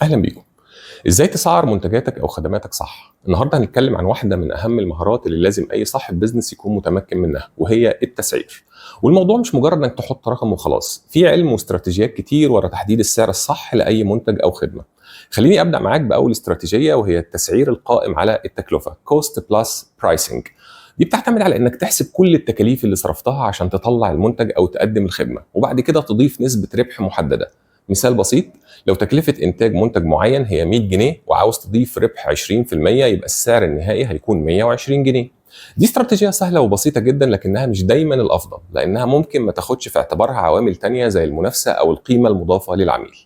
اهلا بيكم. ازاي تسعر منتجاتك او خدماتك صح؟ النهارده هنتكلم عن واحده من اهم المهارات اللي لازم اي صاحب بزنس يكون متمكن منها، وهي التسعير. والموضوع مش مجرد انك تحط رقم وخلاص، في علم واستراتيجيات كتير ورا تحديد السعر الصح لاي منتج او خدمه. خليني ابدا معاك باول استراتيجيه، وهي التسعير القائم على التكلفه Cost Plus Pricing. دي بتعتمد على انك تحسب كل التكاليف اللي صرفتها عشان تطلع المنتج او تقدم الخدمه، وبعد كده تضيف نسبه ربح محدده. مثال بسيط: لو تكلفة إنتاج منتج معين هي 100 جنيه وعاوز تضيف ربح 20%، يبقى السعر النهائي هيكون 120 جنيه. دي استراتيجية سهلة وبسيطة جدا، لكنها مش دايما الأفضل، لأنها ممكن ما تاخدش في اعتبارها عوامل تانية زي المنافسة أو القيمة المضافة للعميل.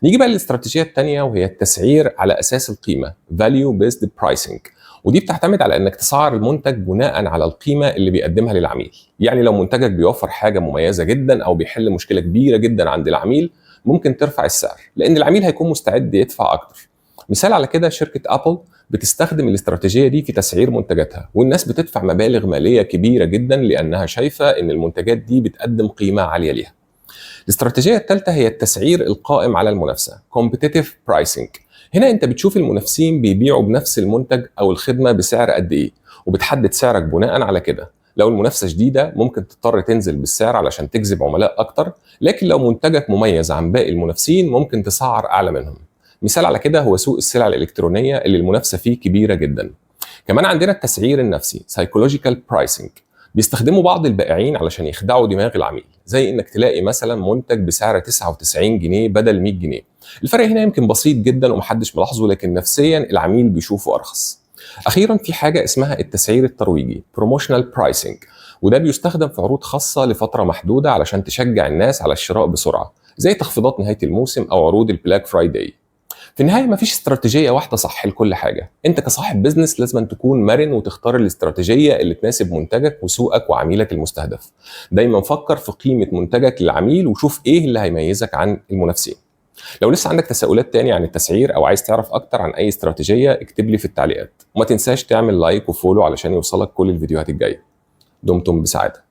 نيجي بقى للاستراتيجية التانية، وهي التسعير على أساس القيمة Value Based Pricing. ودي بتعتمد على انك تسعر المنتج بناء على القيمه اللي بيقدمها للعميل. يعني لو منتجك بيوفر حاجه مميزه جدا او بيحل مشكله كبيره جدا عند العميل، ممكن ترفع السعر لان العميل هيكون مستعد يدفع اكتر. مثال على كده: شركه ابل بتستخدم الاستراتيجيه دي في تسعير منتجاتها، والناس بتدفع مبالغ ماليه كبيره جدا لانها شايفه ان المنتجات دي بتقدم قيمه عاليه ليها. الاستراتيجيه الثالثه هي التسعير القائم على المنافسه Competitive Pricing. هنا انت بتشوف المنافسين بيبيعوا بنفس المنتج او الخدمه بسعر قد ايه، وبتحدد سعرك بناء على كده. لو المنافسه شديده ممكن تضطر تنزل بالسعر علشان تجذب عملاء اكتر، لكن لو منتجك مميز عن باقي المنافسين ممكن تسعر اعلى منهم. مثال على كده هو سوق السلع الالكترونيه اللي المنافسه فيه كبيره جدا. كمان عندنا التسعير النفسي Psychological Pricing. بيستخدموا بعض البائعين علشان يخدعوا دماغ العميل، زي انك تلاقي مثلا منتج بسعر 99 جنيه بدل 100 جنيه. الفرق هنا يمكن بسيط جدا ومحدش ملاحظه، لكن نفسيا العميل بيشوفه ارخص. اخيرا في حاجه اسمها التسعير الترويجي Promotional Pricing، وده بيستخدم في عروض خاصه لفتره محدوده علشان تشجع الناس على الشراء بسرعه، زي تخفيضات نهايه الموسم او عروض البلاك فرايداي. في النهايه مفيش استراتيجيه واحده صح لكل حاجه. انت كصاحب بزنس لازم تكون مرن وتختار الاستراتيجيه اللي تناسب منتجك وسوقك وعميلك المستهدف. دايما فكر في قيمه منتجك للعميل وشوف ايه اللي هيميزك عن المنافسين. لو لسه عندك تساؤلات تاني عن التسعير او عايز تعرف اكتر عن اي استراتيجيه، اكتب لي في التعليقات، وما تنساش تعمل لايك وفولو علشان يوصلك كل الفيديوهات الجايه. دمتم بسعاده.